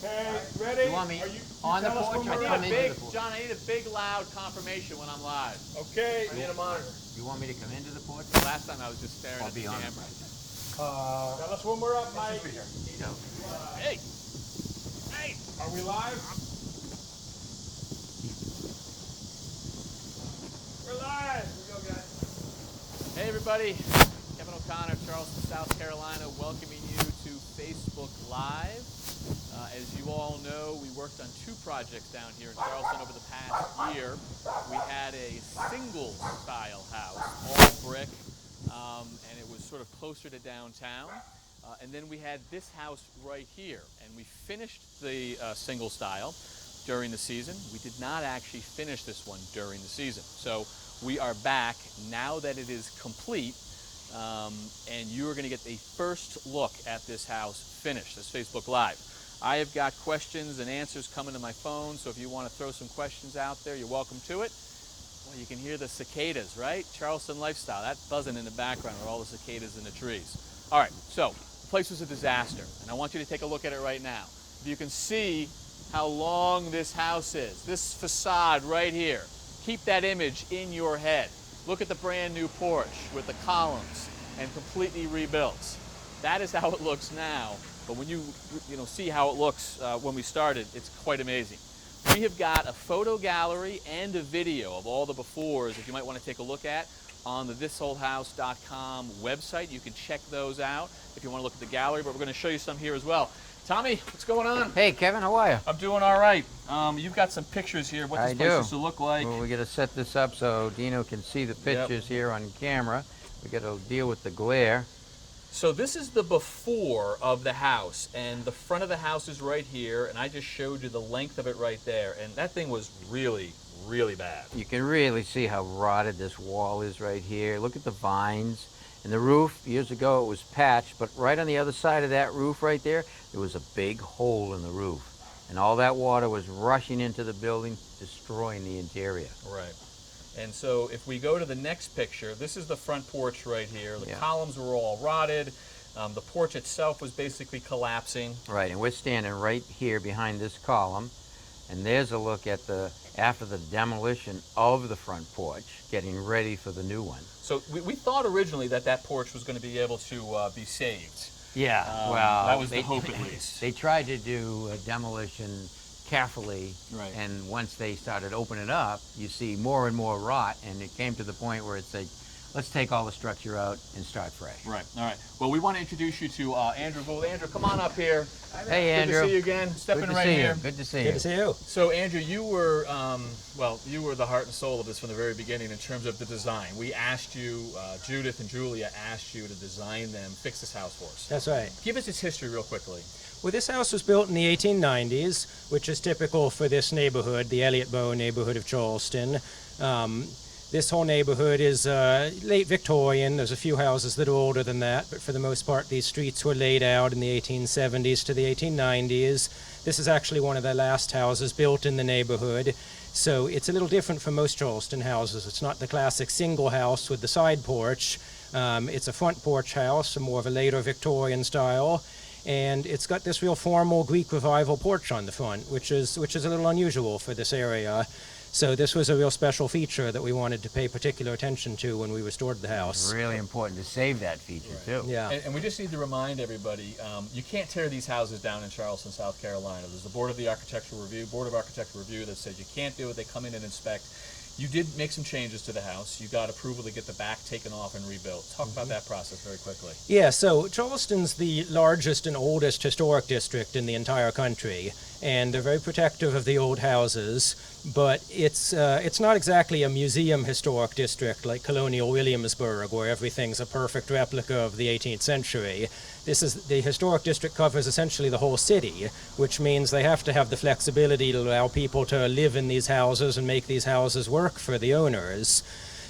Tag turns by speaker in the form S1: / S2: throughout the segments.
S1: Okay, ready?
S2: You want me
S1: you
S2: on the
S1: tell us
S2: porch
S1: when
S2: or
S1: we're
S2: come
S1: up.
S2: into the porch?
S3: John, I need a big, loud confirmation when I'm live.
S1: Okay.
S3: I need a monitor.
S2: You want me to come into the porch?
S3: Last time I was just staring
S2: Or
S3: at the
S2: be on the
S3: camera.
S2: porch?
S1: Tell us when we're up, Mike.
S2: No.
S3: Hey! Hey!
S1: Are we live? We're live. Here we go, guys.
S3: Hey, everybody. Kevin O'Connor, Charleston, South Carolina, welcoming you to Facebook Live. As you all know, we worked on 2 projects down here in Charleston over the past year. We had a single-style house, all brick, and it was sort of closer to downtown. And then we had this house right here, and we finished the single-style during the season. We did not actually finish this one during the season. So we are back now that it is complete, and you are going to get a first look at this house finished, this Facebook Live. I have got questions and answers coming to my phone, so if you want to throw some questions out there, you're welcome to it. Well, you can hear the cicadas, right? Charleston lifestyle, that buzzing in the background with all the cicadas in the trees. All right, so the place was a disaster, and I want you to take a look at it right now. If you can see how long this house is, this facade right here, keep that image in your head. Look at the brand new porch with the columns and completely rebuilt. That is how it looks now. But when you see how it looks when we started, it's quite amazing. We have got a photo gallery and a video of all the befores that you might want to take a look at on the thisoldhouse.com website. You can check those out if you want to look at the gallery, but we're going to show you some here as well. Tommy, what's going on?
S2: Hey, Kevin, how are you?
S3: I'm doing all right. You've got some pictures here. What this place used to look like.
S2: Well, we got to set this up so Dino can see the pictures here on camera. We got to deal with the glare.
S3: So this is the before of the house, and the front of the house is right here, and I just showed you the length of it right there, and that thing was really, really bad.
S2: You can really see how rotted this wall is right here. Look at the vines. And the roof, years ago it was patched, but right on the other side of that roof right there, there was a big hole in the roof. And all that water was rushing into the building, destroying the interior.
S3: Right. And so if we go to the next picture, this is the front porch right here. The columns were all rotted. The porch itself was basically collapsing.
S2: Right, and we're standing right here behind this column. And there's a look at after the demolition of the front porch, getting ready for the new one.
S3: So we thought originally that porch was going to be able to be saved.
S2: Yeah, well,
S3: that was the hope at least.
S2: They tried to do a demolition carefully,
S3: right.
S2: And once they started opening it up, you see more and more rot, and it came to the point where it's like, let's take all the structure out and start fresh.
S3: Right, all right. Well, we want to introduce you to Andrew Gould. Andrew, come on up here.
S2: Hey, Andrew.
S3: Good to see you again. Step in right here.
S2: Good to see you.
S4: Good to see you.
S3: So, Andrew, you were, you were the heart and soul of this from the very beginning in terms of the design. We asked you, Judith and Julia asked you to design them, fix this house for us.
S4: That's right.
S3: Give us its history real quickly.
S4: Well, this house was built in the 1890s, which is typical for this neighborhood, the Elliotborough neighborhood of Charleston. This whole neighborhood is late Victorian. There's a few houses that are older than that, but for the most part, these streets were laid out in the 1870s to the 1890s. This is actually one of the last houses built in the neighborhood, so it's a little different from most Charleston houses. It's not the classic single house with the side porch. It's a front porch house, more of a later Victorian style. And it's got this real formal Greek Revival porch on the front, which is a little unusual for this area. So this was a real special feature that we wanted to pay particular attention to when we restored the house.
S2: It's really important to save that feature, too.
S4: Yeah.
S3: And we just need to remind everybody, you can't tear these houses down in Charleston, South Carolina. There's the Board of Architectural Review that says you can't do it. They come in and inspect. You did make some changes to the house. You got approval to get the back taken off and rebuilt. Talk about that process very quickly.
S4: Yeah, so Charleston's the largest and oldest historic district in the entire country, and they're very protective of the old houses, but it's not exactly a museum historic district like colonial Williamsburg, where everything's a perfect replica of the 18th century. The historic district covers essentially the whole city, which means they have to have the flexibility to allow people to live in these houses and make these houses work for the owners.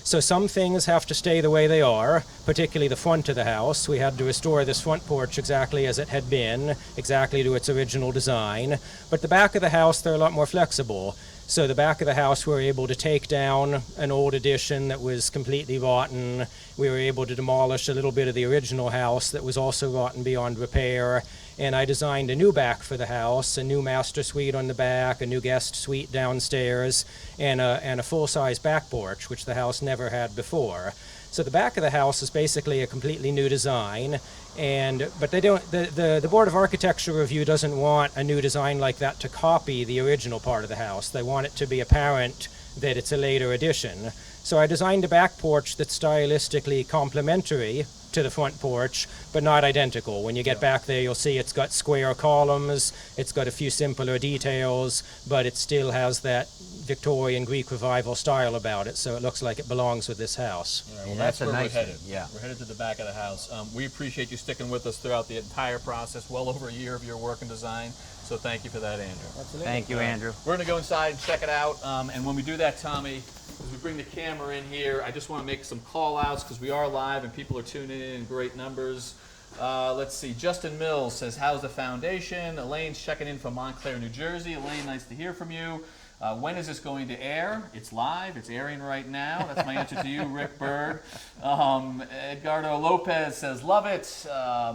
S4: So some things have to stay the way they are, particularly the front of the house. We had to restore this front porch exactly as it had been, exactly to its original design. But the back of the house, they're a lot more flexible. So the back of the house, we were able to take down an old addition that was completely rotten. We were able to demolish a little bit of the original house that was also rotten beyond repair. and I designed a new back for the house, a new master suite on the back, a new guest suite downstairs, and a full-size back porch, which the house never had before. So the back of the house is basically a completely new design, but they don't. The Board of Architecture Review doesn't want a new design like that to copy the original part of the house. They want it to be apparent that it's a later addition. So I designed a back porch that's stylistically complementary to the front porch, but not identical. When you get back there, you'll see it's got square columns, it's got a few simpler details, but it still has that Victorian Greek Revival style about it, so it looks like it belongs with this house.
S3: All right, well,
S2: And
S3: that's
S2: that's a
S3: where
S2: nice
S3: we're headed.
S2: thing, yeah.
S3: We're headed to the back of the house. We appreciate you sticking with us throughout the entire process, well over a year of your work and design. So thank you for that, Andrew.
S2: Thank you, Andrew.
S3: We're going to go inside and check it out. And when we do that, Tommy, as we bring the camera in here, I just want to make some call outs because we are live and people are tuning in great numbers. Let's see. Justin Mills says, how's the foundation? Elaine's checking in from Montclair, New Jersey. Elaine, nice to hear from you. When is this going to air? It's live. It's airing right now. That's my answer to you, Rick Berg. Edgardo Lopez says, love it.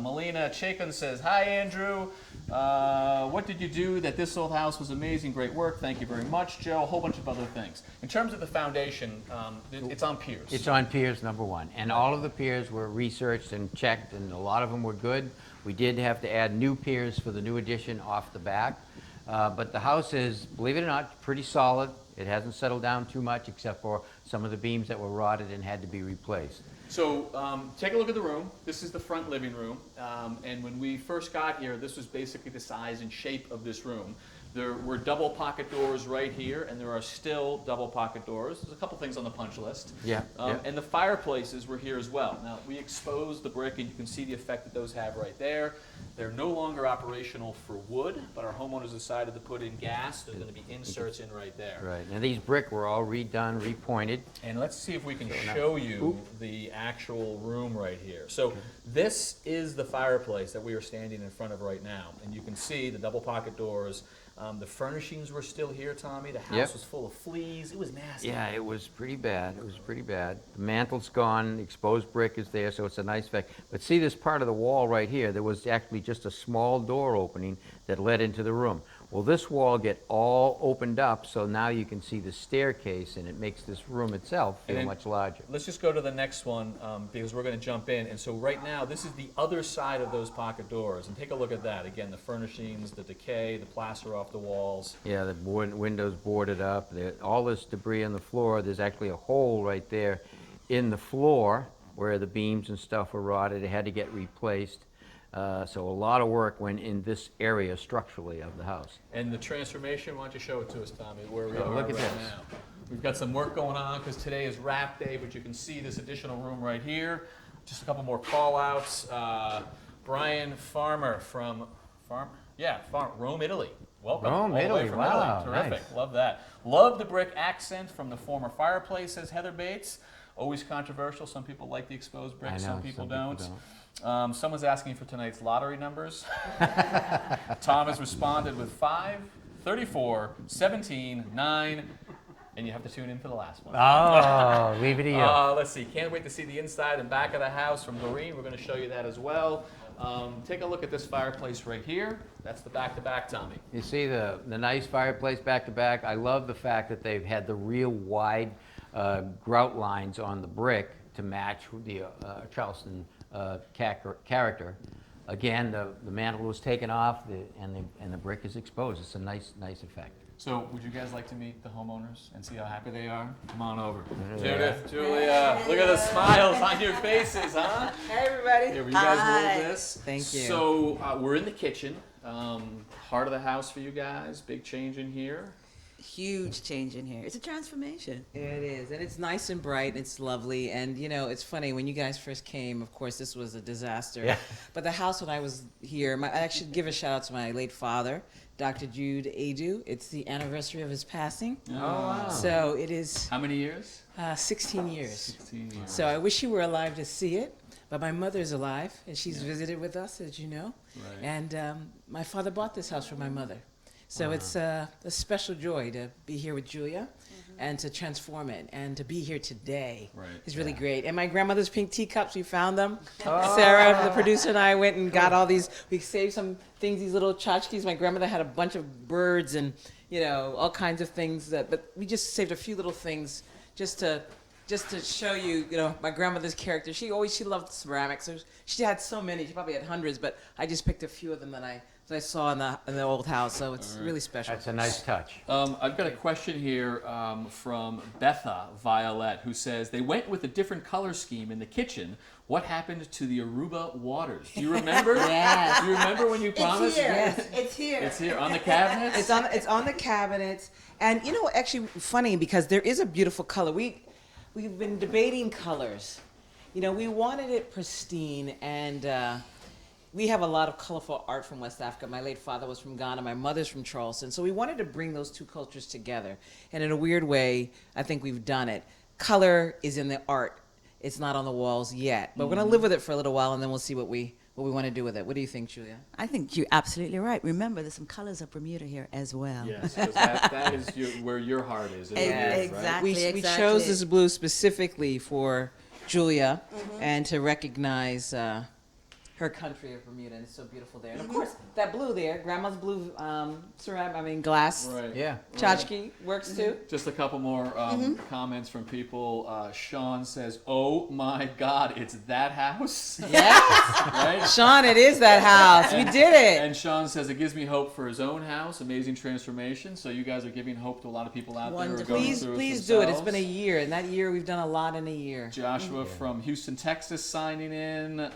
S3: Melina Chacon says, hi, Andrew. What did you do that this old house was amazing? Great work. Thank you very much, Joe. A whole bunch of other things. In terms of the foundation, it's on piers.
S2: It's on piers #1, and all of the piers were researched and checked, and a lot of them were good. We did have to add new piers for the new addition off the back, but the house is, believe it or not, pretty solid. It hasn't settled down too much, except for some of the beams that were rotted and had to be replaced.
S3: So take a look at the room. This is the front living room. And when we first got here, this was basically the size and shape of this room. There were double pocket doors right here, and there are still double pocket doors. There's a couple things on the punch list.
S2: Yeah, yeah.
S3: And the fireplaces were here as well. Now, we exposed the brick, and you can see the effect that those have right there. They're no longer operational for wood, but our homeowners decided to put in gas. There's going to be inserts in right there.
S2: Right, and these brick were all redone, repointed.
S3: And let's see if we can show you the actual room right here. So this is the fireplace that we are standing in front of right now. And you can see the double pocket doors. The furnishings were still here, Tommy. The house
S2: Yep.
S3: was full of fleas. It was nasty.
S2: Yeah, it was pretty bad. It was pretty bad. The mantle's gone, the exposed brick is there, so it's a nice effect. But see this part of the wall right here, there was actually just a small door opening that led into the room. Well, this wall get all opened up, so now you can see the staircase, and it makes this room itself feel
S3: And then-
S2: much larger.
S3: Let's just go to the next one because we're going to jump in. And so right now, this is the other side of those pocket doors. And take a look at that. Again, the furnishings, the decay, the plaster off the walls.
S2: Yeah, the windows boarded up, all this debris on the floor. There's actually a hole right there in the floor where the beams and stuff were rotted. It had to get replaced. So a lot of work went in this area structurally of the house.
S3: And the transformation, why don't you show it to us, Tommy, where we
S2: Oh,
S3: are
S2: look at
S3: right
S2: this.
S3: now. We've got some work going on because today is wrap day, but you can see this additional room right here. Just a couple more call outs. Brian Farmer from Rome, Italy. Welcome.
S2: Rome,
S3: all the way
S2: Italy,
S3: from
S2: wow,
S3: Italy. Terrific.
S2: nice.
S3: Love that. Love the brick accent from the former fireplace, says Heather Bates. Always controversial. Some people like the exposed brick,
S2: I know,
S3: some people don't.
S2: don't.
S3: Someone's asking for tonight's lottery numbers. Tom has responded with 5, 34, 17, 9, and you have to tune in for the last one.
S2: Oh, leave it to you.
S3: Let's see. Can't wait to see the inside and back of the house from Doreen. We're going to show you that as well. Take a look at this fireplace right here. That's the back-to-back, Tommy.
S2: You see the nice fireplace back to back. I love the fact that they've had the real wide grout lines on the brick to match the Charleston character. Again, the mantle was taken off and the brick is exposed. It's a nice effect.
S3: So, would you guys like to meet the homeowners and see how happy they are? Come on over.
S2: Yeah.
S3: Judith, Julia, look at the smiles on your faces, huh?
S5: Hey, everybody.
S3: Here, will you guys
S5: Hi.
S3: hold this?
S5: Thank you.
S3: So, we're in the kitchen. Heart of the house for you guys. Big change in here.
S5: Huge change in here. It's a transformation. It is. And it's nice and bright. It's lovely. And, you know, it's funny. When you guys first came, of course, this was a disaster.
S2: Yeah.
S5: But the house when I was here, I actually give a shout out to my late father, Dr. Jude Adu. It's the anniversary of his passing.
S3: Oh, wow.
S5: So it is
S3: How many years?
S5: 16 years.
S3: 16 years.
S5: So I wish you were alive to see it. But my mother's alive, and she's visited with us, as you know.
S3: Right.
S5: And my father bought this house for my mother. So it's a special joy to be here with Julia and to transform it and to be here today.
S3: Right.
S5: It's really great. And my grandmother's pink teacups, we found them. Sarah, the producer, and I went and got all these. We saved some things, these little tchotchkes. My grandmother had a bunch of birds and, all kinds of things. But we just saved a few little things just to show you, my grandmother's character. She loved ceramics. So she had so many. She probably had hundreds, but I just picked a few of them that I saw in the old house. So it's really special.
S2: That's a nice touch.
S3: I've got a question here from Betha Violet, who says, they went with a different color scheme in the kitchen. What happened to the Aruba waters? Do you remember?
S5: Yes.
S3: Do you remember when you promised?
S5: Yes.
S6: It's here.
S3: It's here on the cabinets?
S5: It's on the cabinets. And actually funny because there is a beautiful color. We've been debating colors. We wanted it pristine, and we have a lot of colorful art from West Africa. My late father was from Ghana. My mother's from Charleston. So we wanted to bring those two cultures together. And in a weird way, I think we've done it. Color is in the art. It's not on the walls yet. But we're going to live with it for a little while, and then we'll see what we want to do with it. What do you think, Julia?
S6: I think you're absolutely right. Remember, there's some colors of Bermuda here as well.
S3: Yes, 'cause that is where your heart is. It really is, right?
S6: Exactly.
S5: We chose this blue specifically for Julia and to recognize her country of Bermuda, and it's so beautiful there. And of course, that blue there, Grandma's blue glass
S3: Right.
S2: Yeah.
S5: tchotchke works too.
S3: Just a couple more comments from people. Sean says, "Oh my God, it's that house."
S5: Yes,
S3: Right?
S5: Sean, it is that house. We did it.
S3: And Sean says it gives me hope for his own house. Amazing transformation. So you guys are giving hope to a lot of people out there who are going
S5: Please
S3: through
S5: do it. It's
S3: themselves.
S5: been a year, and that year we've done a lot in a year.
S3: Joshua from Houston, Texas, signing in.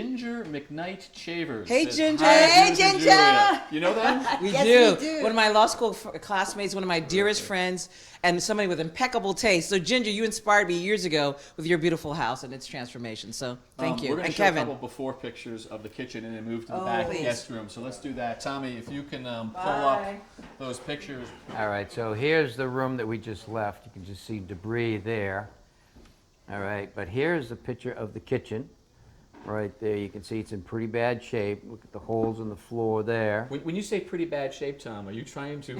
S3: Ginger McKnight Chavers.
S5: Hey,
S3: says,
S5: Ginger.
S3: "Hi,
S6: Hey,
S3: Judy and
S6: Ginger."
S3: Julia." You know them?
S5: We
S6: Yes,
S5: do.
S6: we do.
S5: One of my law school classmates, one of my dearest friends, and somebody with impeccable taste. So, Ginger, you inspired me years ago with your beautiful house and its transformation. So, thank you.
S3: We're going
S5: And
S3: to show
S5: Kevin.
S3: a couple before pictures of the kitchen and then move to the back
S5: please.
S3: guest room. So let's do that. Tommy, if you can pull up those pictures.
S2: All right, so here's the room that we just left. You can just see debris there. All right, but here's the picture of the kitchen. Right there, you can see it's in pretty bad shape. Look at the holes in the floor there.
S3: When you say pretty bad shape, Tom, are you trying to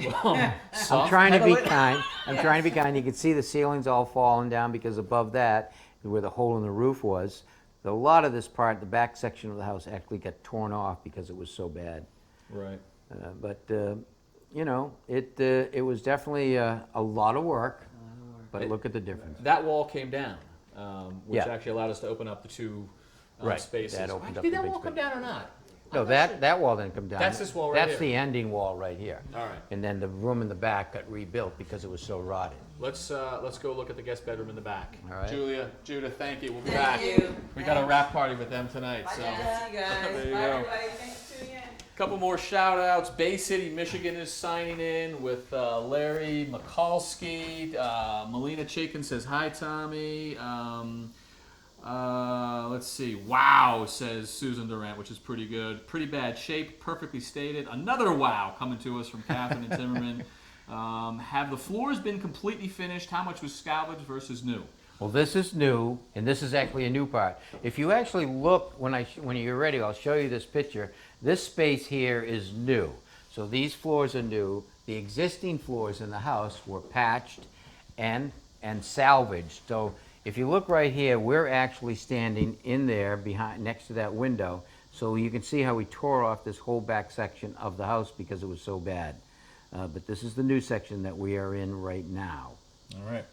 S2: I'm trying to be kind. I'm trying to be kind. You can see the ceiling's all fallen down because above that, where the hole in the roof was, a lot of this part, the back section of the house, actually got torn off because it was so bad.
S3: Right.
S2: It was definitely a lot of work. But look at the difference.
S3: That wall came down, which
S2: Yeah.
S3: actually allowed us to open up the two spaces.
S2: That opened up
S3: Did
S2: the
S3: that
S2: big
S3: wall come
S2: space.
S3: down or not?
S2: No, that wall didn't come down.
S3: That's this wall right
S2: That's
S3: here.
S2: the ending wall right here.
S3: All right.
S2: And then the room in the back got rebuilt because it was so rotted.
S3: Let's go look at the guest bedroom in the back.
S2: All right.
S3: Julia, Judah, thank you. We'll be back.
S5: you.
S3: We got a wrap party with them tonight. So.
S5: See you guys.
S3: There you
S5: Bye,
S3: go.
S5: everybody. Thanks for tuning in.
S3: Couple more shout outs. Bay City, Michigan is signing in with Larry Mikulski. Melina Chaikin says, "Hi, Tommy." Let's see. Wow, says Susan Durant, which is pretty good. Pretty bad shape, perfectly stated. Another wow coming to us from Catherine and Timmerman. Have the floors been completely finished? How much was salvaged versus new?
S2: Well, this is new, and this is actually a new part. If you actually look, when you're ready, I'll show you this picture. This space here is new. So these floors are new. The existing floors in the house were patched and salvaged. So if you look right here, we're actually standing in there next to that window. So you can see how we tore off this whole back section of the house because it was so bad. But this is the new section that we are in right now.
S3: All right.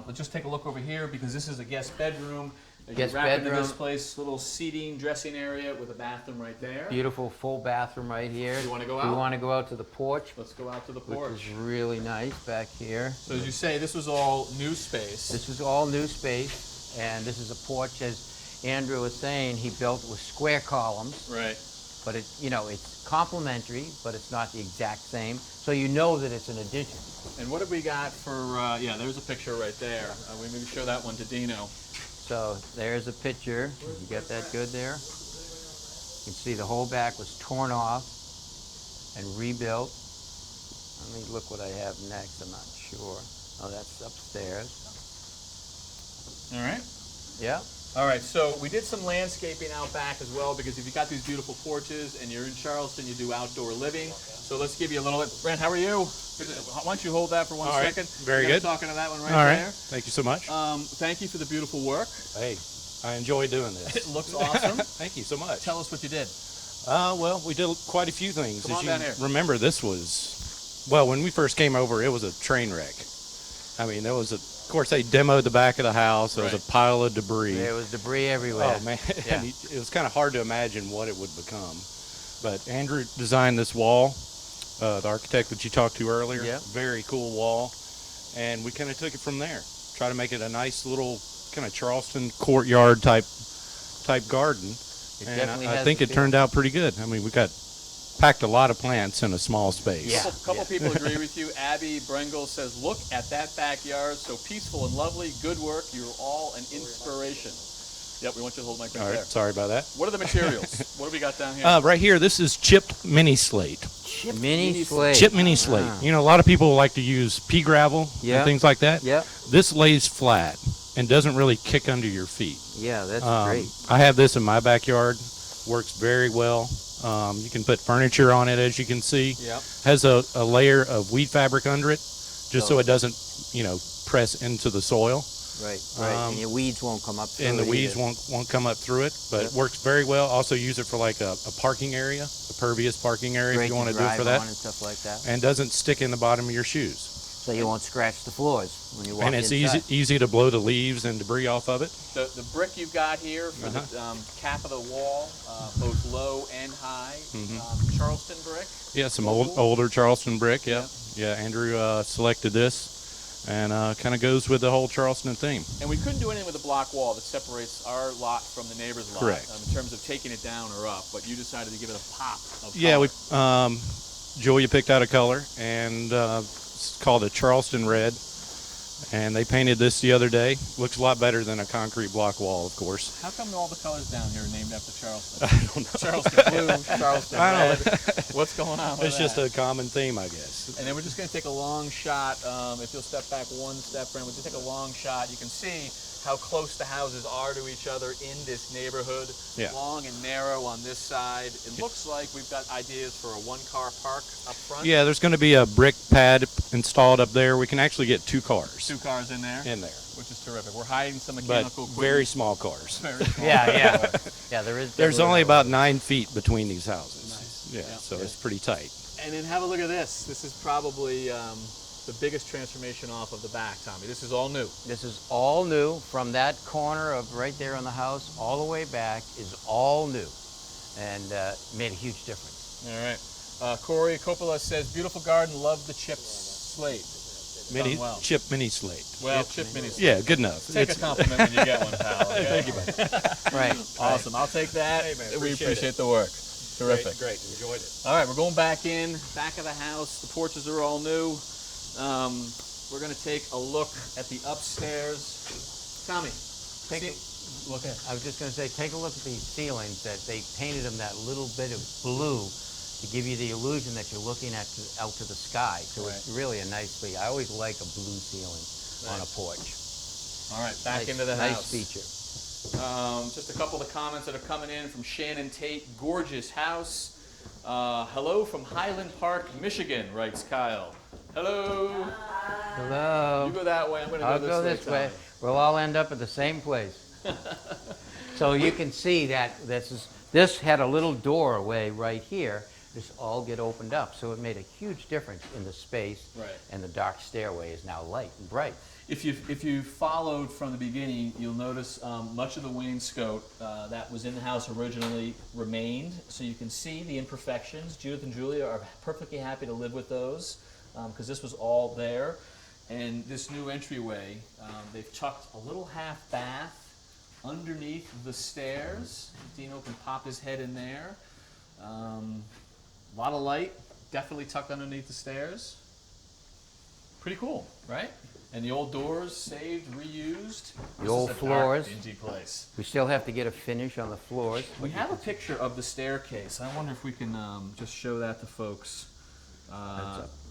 S3: Let's just take a look over here because this is a guest bedroom.
S2: Guest
S3: You wrap into
S2: bedroom.
S3: this place, little seating, dressing area with a bathroom right there.
S2: Beautiful full bathroom right here.
S3: You wanna go
S2: We
S3: out?
S2: want to go out to the porch,
S3: Let's go out to the
S2: which
S3: porch.
S2: is really nice back here.
S3: So as you say, this was all new space.
S2: This is all new space, and this is a porch, as Andrew was saying, he built with square columns,
S3: Right.
S2: but it's complementary, but it's not the exact same, so you know that it's an addition.
S3: And what have we got for, there's a picture right there. We maybe show that one to Dino.
S2: So there's a picture. You got that good there? You can see the whole back was torn off and rebuilt. Let me look what I have next. I'm not sure. Oh, that's upstairs.
S3: All right.
S2: Yeah.
S3: All right, so we did some landscaping out back as well, because if you got these beautiful porches and you're in Charleston, you do outdoor living. So let's give you a little bit. Brent, how are you? Why don't you hold that for one
S7: All right,
S3: second?
S7: very
S3: You gotta
S7: good.
S3: Talking to that one right
S7: All right.
S3: there.
S7: Thank you so much.
S3: Thank you for the beautiful work.
S7: Hey, I enjoy doing this.
S3: It looks awesome.
S7: Thank you so much.
S3: Tell us what you did.
S7: Well, we did quite a few things.
S3: Come
S7: As
S3: on
S7: you
S3: down here.
S7: remember, this was, well, when we first came over, it was a train wreck. I mean, there was of course, they demoed the back of the house. There was
S3: Right.
S7: a pile of debris.
S2: There was debris everywhere.
S7: Oh, man.
S2: Yeah.
S7: It was kind of hard to imagine what it would become. But Andrew designed this wall, the architect that you talked to earlier.
S2: Yeah.
S7: Very cool wall. And we kind of took it from there. Try to make it a nice little kind of Charleston courtyard type garden.
S2: It
S7: And
S2: definitely
S7: I
S2: has
S7: think
S2: the
S7: it turned out pretty good. I mean, we packed a lot of plants in a small space.
S2: Yeah.
S3: Couple people agree with you. Abby Brengel says, look at that backyard, so peaceful and lovely. Good work. You're all an inspiration. Yep, we want you to hold the mic right
S7: All right.
S3: there.
S7: Sorry about that.
S3: What are the materials? What have we got down here?
S7: Right here, this is chipped mini slate.
S2: Mini slate.
S7: Chip mini slate.
S2: Ah.
S7: You know, a lot of people like to use pea gravel
S2: Yeah.
S7: and things like that.
S2: Yeah.
S7: This lays flat and doesn't really kick under your feet.
S2: Yeah, that's
S7: Um,
S2: great.
S7: I have this in my backyard. Works very well. You can put furniture on it, as you can see.
S3: Yep.
S7: Has a layer of weed fabric under it, just so
S2: Oh.
S7: it doesn't, press into the soil.
S2: Right, right. And your weeds won't come up through
S7: And the
S2: it
S7: weeds
S2: either.
S7: won't come up through it, but it works very well. Also use it for like a parking area, a pervious parking area
S2: Great
S7: if you want to do it
S2: drive
S7: for that.
S2: on and stuff like that.
S7: And doesn't stick in the bottom of your shoes.
S2: So you won't scratch the floors when you walk
S7: And it's
S2: inside.
S7: easy to blow the leaves and debris off of it.
S3: The brick you've got here for the cap of the wall, both low and high, Charleston brick.
S7: Yeah, some
S3: Local?
S7: older Charleston brick. Yeah. Andrew selected this, and kind of goes with the whole Charleston theme.
S3: And we couldn't do anything with the block wall that separates our lot from the neighbor's lot.
S7: Correct.
S3: In terms of taking it down or up, but you decided to give it a pop of
S7: Yeah,
S3: color.
S7: Julia picked out a color, and it's called a Charleston red. And they painted this the other day. Looks a lot better than a concrete block wall, of course.
S3: How come all the colors down here are named after Charleston?
S7: I don't know.
S3: Charleston blue, Charleston
S7: I don't
S3: red. What's going on with
S7: It's just
S3: that?
S7: a common theme, I guess.
S3: And then we're just going to take a long shot. If you'll step back one step, Brent, we'll just take a long shot. You can see how close the houses are to each other in this neighborhood.
S7: Yeah.
S3: Long and narrow on this side. It looks like we've got ideas for a one-car park up front.
S7: Yeah, there's going to be a brick pad installed up there. We can actually get 2 cars
S3: 2 cars in there,
S7: in there,
S3: which is terrific. We're hiding some
S7: but
S3: mechanical equipment.
S7: very small cars.
S3: Very small.
S2: Yeah. Yeah, there is.
S7: There's
S2: definitely
S7: only
S2: a-
S7: about 9 feet between these houses.
S3: Nice.
S7: Yeah,
S3: Yeah.
S7: so it's pretty tight.
S3: And then have a look at this. This is probably the biggest transformation off of the back, Tommy. This is all new.
S2: This is all new from that corner of right there on the house all the way back is all new, and made a huge difference.
S3: All right. Corey Coppola says, beautiful garden, love the chipped slate. Done well.
S7: Chip mini slate.
S3: Well, chip mini slate.
S7: Yeah, good enough.
S3: Take a compliment when you get one, pal. Okay?
S7: Thank you, buddy.
S2: Right.
S3: Awesome. I'll take that.
S7: Hey, man,
S3: We
S7: appreciate
S3: appreciate the work. Terrific.
S7: Great. Enjoyed it.
S3: All right, we're going back in, back of the house. The porches are all new. We're going to take a look at the upstairs. Tommy, look at.
S2: I was just going to say, take a look at these ceilings that they painted them that little bit of blue to give you the illusion that you're looking at out to the sky. So it's really a nicely. I always like a blue ceiling on a porch.
S3: All right, back
S2: Nice-
S3: into the
S2: nice
S3: house.
S2: feature.
S3: Just a couple of the comments that are coming in from Shannon Tate. Gorgeous house. Hello from Highland Park, Michigan, writes Kyle. Hello.
S2: Hello.
S3: You go that way. I'm going to
S2: I'll
S3: go
S2: go
S3: this
S2: this way.
S3: Tommy.
S2: We'll all end up at the same place. So you can see that this had a little doorway right here. This all get opened up, so it made a huge difference in the space.
S3: Right.
S2: And the dark stairway is now light and bright.
S3: If you followed from the beginning, you'll notice much of the wainscot that was in the house originally remained. So you can see the imperfections. Judith and Julia are perfectly happy to live with those because this was all there. And this new entryway, they've tucked a little half bath underneath the stairs. Dino can pop his head in there. A lot of light, definitely tucked underneath the stairs. Pretty cool, right? And the old doors saved, reused. This
S2: old
S3: is a
S2: floors.
S3: dark, dingy place.
S2: We still have to get a finish on the floors.
S3: We have a picture of the staircase. I wonder if we can just show that to folks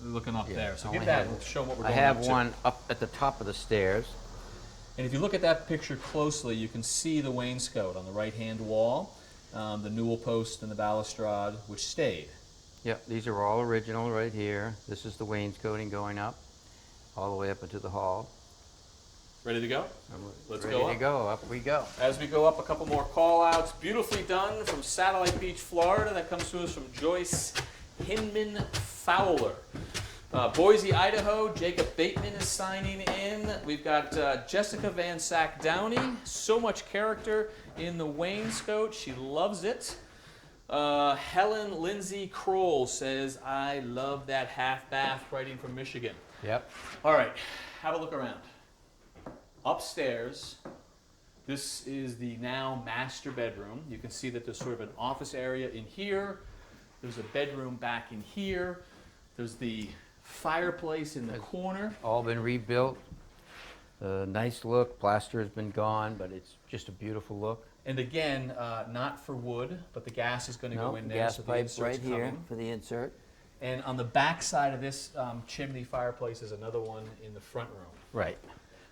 S3: looking up there. So
S2: I
S3: give
S2: only
S3: that
S2: have-
S3: and show what we're
S2: I
S3: going up
S2: have
S3: to.
S2: one up at the top of the stairs.
S3: And if you look at that picture closely, you can see the wainscot on the right-hand wall, the newel post and the balustrade, which stayed.
S2: Yep, these are all original right here. This is the wainscoting going up, all the way up into the hall.
S3: Ready to go? Let's go up.
S2: Ready to go, up we go.
S3: As we go up, a couple more call-outs. Beautifully done from Satellite Beach, Florida. That comes to us from Joyce Hinman Fowler. Boise, Idaho, Jacob Bateman is signing in. We've got Jessica Van Sack Downey. So much character in the wainscot. She loves it. Helen Lindsay Kroll says, I love that half bath, writing from Michigan.
S2: Yep.
S3: All right, have a look around. Upstairs, this is the now master bedroom. You can see that there's sort of an office area in here. There's a bedroom back in here. There's the fireplace in the corner.
S2: All been rebuilt. Nice look. Plaster has been gone, but it's just a beautiful look.
S3: And again, not for wood, but the gas is going to go in there.
S2: Gas
S3: so the
S2: pipes right
S3: insert's
S2: here
S3: coming.
S2: for the insert.
S3: And on the back side of this chimney fireplace is another one in the front room.
S2: Right.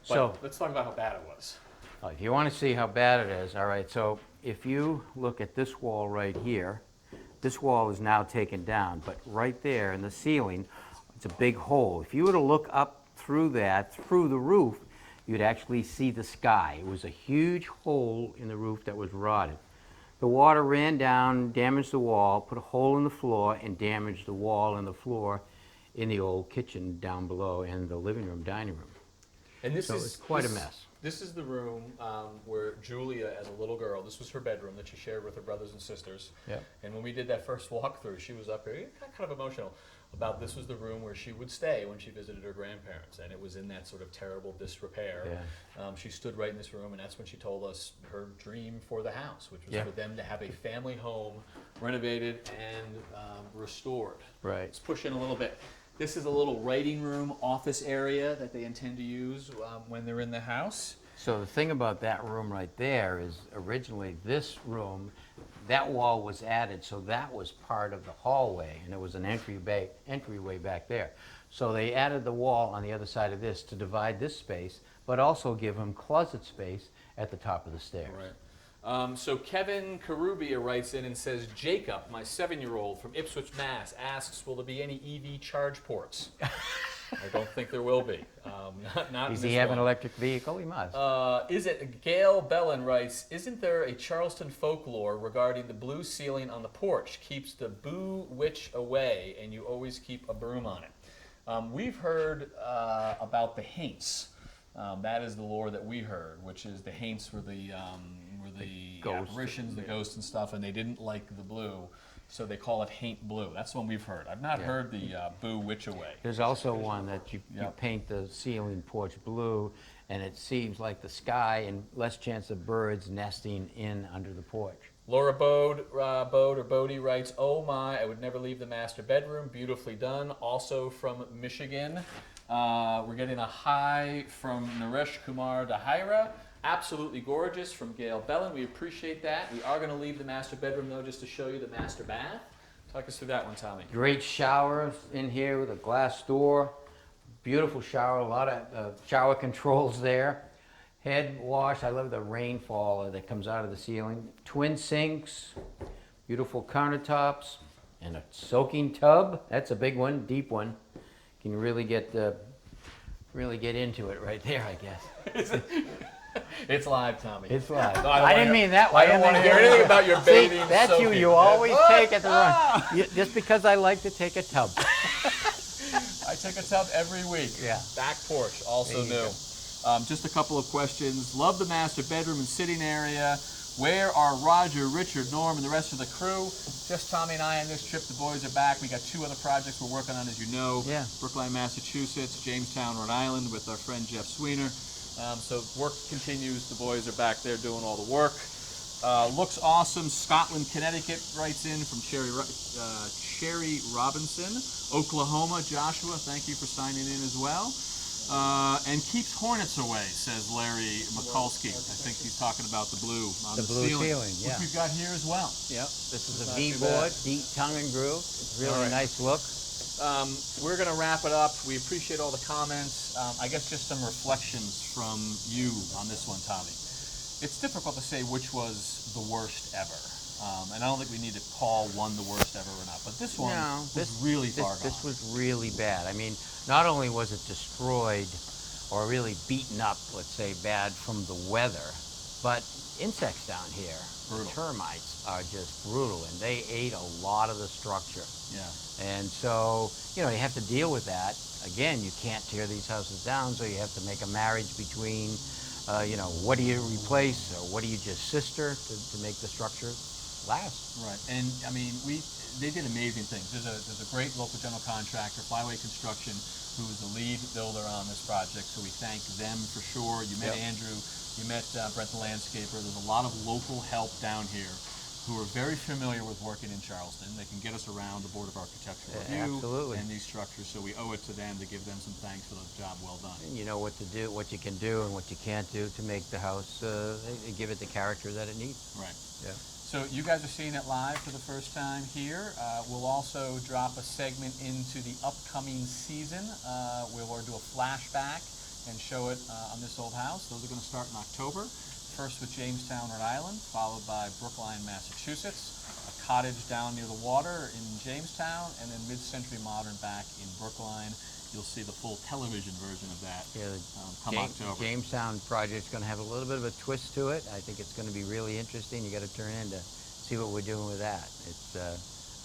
S3: But
S2: So
S3: let's talk about how bad it was.
S2: if you want to see how bad it is, all right, so if you look at this wall right here, this wall is now taken down, but right there in the ceiling, it's a big hole. If you were to look up through that, through the roof, you'd actually see the sky. It was a huge hole in the roof that was rotted. The water ran down, damaged the wall, put a hole in the floor, and damaged the wall and the floor in the old kitchen down below and the living room, dining room.
S3: And this
S2: So
S3: is
S2: it's quite a mess.
S3: This is the room where Julia, as a little girl, this was her bedroom that she shared with her brothers and sisters.
S2: Yep.
S3: And when we did that first walkthrough, she was up here, kind of emotional, about this was the room where she would stay when she visited her grandparents. And it was in that sort of terrible disrepair.
S2: Yeah.
S3: She stood right in this room, and that's when she told us her dream for the house, which was
S2: Yeah.
S3: for them to have a family home renovated and restored.
S2: Right.
S3: Let's push in a little bit. This is a little writing room office area that they intend to use when they're in the house.
S2: So the thing about that room right there is originally this room, that wall was added, so that was part of the hallway, and there was an entryway back there. So they added the wall on the other side of this to divide this space, but also give them closet space at the top of the stairs.
S3: So Kevin Karubia writes in and says, Jacob, my 7-year-old from Ipswich, Mass, asks, will there be any EV charge ports? I don't think there will be. Not
S2: Does
S3: in
S2: he
S3: this
S2: have an
S3: one.
S2: electric vehicle? He must.
S3: Gail Bellin writes, isn't there a Charleston folklore regarding the blue ceiling on the porch keeps the boo witch away and you always keep a broom on it? We've heard about the haints. That is the lore that we heard, which is the haints were the
S2: ghosts.
S3: apparitions, the ghosts and stuff, and they didn't like the blue, so they call it haint blue. That's one we've heard. I've not heard the boo witch away.
S2: There's also one that you
S3: Yep.
S2: paint the ceiling porch blue, and it seems like the sky and less chance of birds nesting in under the porch.
S3: Laura Bode or Bodie writes, oh my, I would never leave the master bedroom. Beautifully done. Also from Michigan. We're getting a hi from Naresh Kumar Dahira. Absolutely gorgeous from Gail Bellin. We appreciate that. We are going to leave the master bedroom, though, just to show you the master bath. Talk us through that one, Tommy.
S2: Great shower in here with a glass door. Beautiful shower, a lot of shower controls there. Head wash, I love the rainfall that comes out of the ceiling. Twin sinks, beautiful countertops, and a soaking tub. That's a big one, deep one. Can really get into it right there, I guess.
S3: It's live, Tommy.
S2: It's live.
S3: No,
S2: I didn't mean that way.
S3: I don't want to hear anything about your bathing.
S2: See, that's you.
S3: soaking.
S2: You always take it the wrong. Just because I like to take a tub.
S3: I take a tub every week.
S2: Yeah.
S3: Back porch, also
S2: There you
S3: new. Just a couple of questions. Love the master bedroom and sitting area. Where are Roger, Richard, Norm, and the rest of the crew? Just Tommy and I on this trip. The boys are back. We got 2 other projects we're working on, as you know.
S2: Yeah.
S3: Brookline, Massachusetts, Jamestown, Rhode Island, with our friend Jeff Sweener. So work continues. The boys are back there doing all the work. Looks awesome. Scotland, Connecticut writes in from Cherry Robinson. Oklahoma, Joshua, thank you for signing in as well. And keeps hornets away, says Larry Mikulski. I think he's talking about the blue on the
S2: blue ceiling,
S3: which
S2: yeah.
S3: we've got here as well.
S2: Yep. This is a
S3: Not
S2: V
S3: too
S2: board,
S3: bad.
S2: deep tongue and groove. Really
S3: All right.
S2: nice look.
S3: We're going to wrap it up. We appreciate all the comments. I guess just some reflections from you on this one, Tommy. It's difficult to say which was the worst ever. And I don't think we need to call one the worst ever or not. But this one was really far gone.
S2: This was really bad. I mean, not only was it destroyed or really beaten up, let's say, bad from the weather, but insects down here, the termites, are just brutal, and they ate a lot of the structure.
S3: Yeah.
S2: And so, you have to deal with that. Again, you can't tear these houses down, so you have to make a marriage between, what do you replace, or what do you just sister to make the structure last.
S3: Right, and I mean, they did amazing things. There's a great local general contractor, Flyway Construction, who was the lead builder on this project, so we thank them for sure. You met Andrew, you met Brent the landscaper. There's a lot of local help down here who are very familiar with working in Charleston. They can get us around the Board of Architectural Review and these structures, so we owe it to them to give them some thanks for the job well done.
S2: And you know what to do, what you can do, and what you can't do to make the house, give it the character that it needs.
S3: Right.
S2: Yeah.
S3: So you guys are seeing it live for the first time here. We'll also drop a segment into the upcoming season. We'll do a flashback and show it on this old house. Those are going to start in October. First with Jamestown, Rhode Island, followed by Brookline, Massachusetts, a cottage down near the water in Jamestown, and then mid-century modern back in Brookline. You'll see the full television version of that come October.
S2: Jamestown project's going to have a little bit of a twist to it. I think it's going to be really interesting. You got to turn in to see what we're doing with that. It's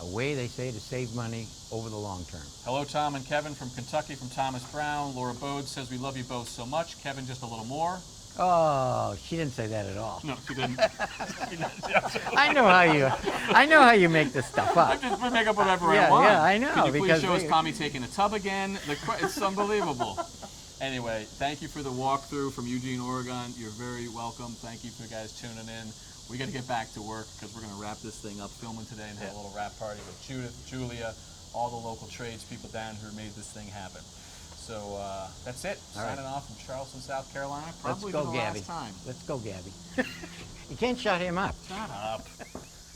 S2: a way, they say, to save money over the long term.
S3: Hello, Tom and Kevin from Kentucky, from Thomas Brown. Laura Bode says, we love you both so much. Kevin, just a little more.
S2: Oh, she didn't say that at all.
S3: No, she didn't.
S2: I know how you make this stuff up.
S3: We make up whatever I want.
S2: Yeah, I know.
S3: Could you please show us Tommy taking a tub again? It's unbelievable. Anyway, thank you for the walkthrough from Eugene, Oregon. You're very welcome. Thank you for you guys tuning in. We got to get back to work because we're going to wrap this thing up, filming today, and have a little wrap party with Judith, Julia, all the local tradespeople down who made this thing happen. So that's it. Signing off from Charleston, South Carolina. Probably
S2: Let's go,
S3: for the
S2: Gabby.
S3: last time.
S2: Let's go, Gabby. You can't shut him up.
S3: Shut up.